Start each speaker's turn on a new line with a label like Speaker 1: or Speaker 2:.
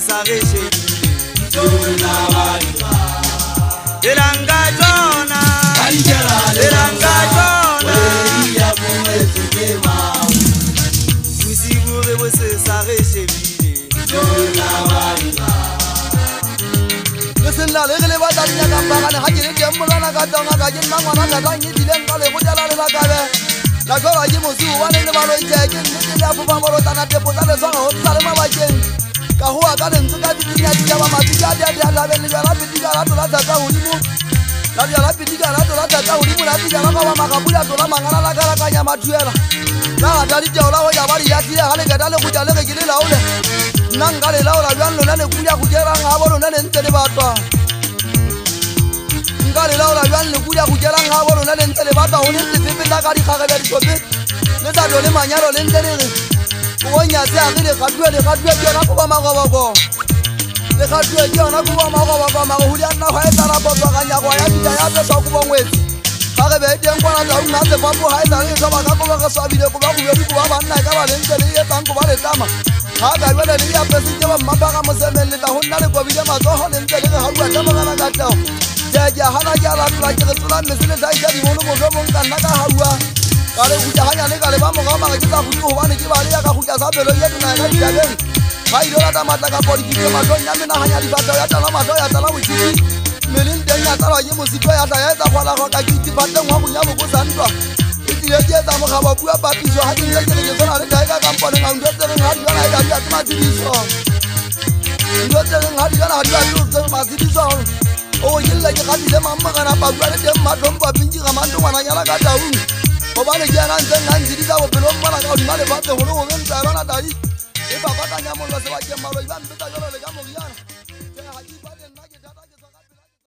Speaker 1: sa re shebile elanga jona bosigo re bo se sa re shebile
Speaker 2: le sella le le ba tanya ka mbagane ha ke le teng molana ka tonga ka ke mangwana ka tang e dileng ka le go jala le la kabe la gola ke mosi wa le le ba lo jeke nnete le a bo ba mo rotana tepo tsa le tswa ho tsa le mabakeng ka ho ka le ntse ka dinya di ba matika dia la be le ba pitika la tola tsa hodimo la dia la pitika la tola tsa hodimo la tika la ba makabula tola mangala la ka nya mathuela la ga di tla ho ya ba di ya tile ha le ka le go ja le ke le laole nanga le laola bjang lona le kuya go dira nga bo lona le ntse le batwa nga le laola bjang le kuya go dira nga bo lona le ntse le batwa o ne tsepe tsa ka di gagela di tsope le tsa le manyalo le ntse le re o nya se a le ga twa na go ba magobo le ga twa ke na go ba magobo ma go dia na ga e tsara bo ga nya go ya bita ya tsa go bo ngwetsi ga re be teng kwa na una se papo ha e tsara e tsa ba ka go ba ga swabile go ba go yo di go ba banna ka ba le ntse le e tang go ba le tama ha ga bele le ya pesi ke ba mabaka mo semelle ta honna le go bile matsoho le ntse le ga bua ka magana ka tao ja hana ja la tla ke tla me sele dai ja di mono mo mo ka nna ka haua ka le go ja hanya le ka le ba mo ga ma ke tsa go go bane ke ba le ya ka go ja sa belo ye na ka ja le ha ilo la ta mata ka podi ke ma do nya me na hanya di fata ya tala ma do ya tala witsi melin de nya tala ye mo sitwa ya ta ya tsa kwala go ka ke di fata ngwa go nya bo go santwa le ke tsa mo ga ba bua ba piso ha ke le ke tsona le dai ka kampone ga ndo tse nga di kana ya tsa ma diso ndo tse nga di kana ha di tsa ma diso o yilla ke ga di le mamma kana ba bua le de ma domba binji ga mando wana nyala ka tau o ba le ke ana ntse nga ntse di tsa bo pelo mmala ka di male ba tse holo go ntsa bana dai e ba ba ka nya mo lo se ba ke malo ba ntse ta jalo le ka mo riana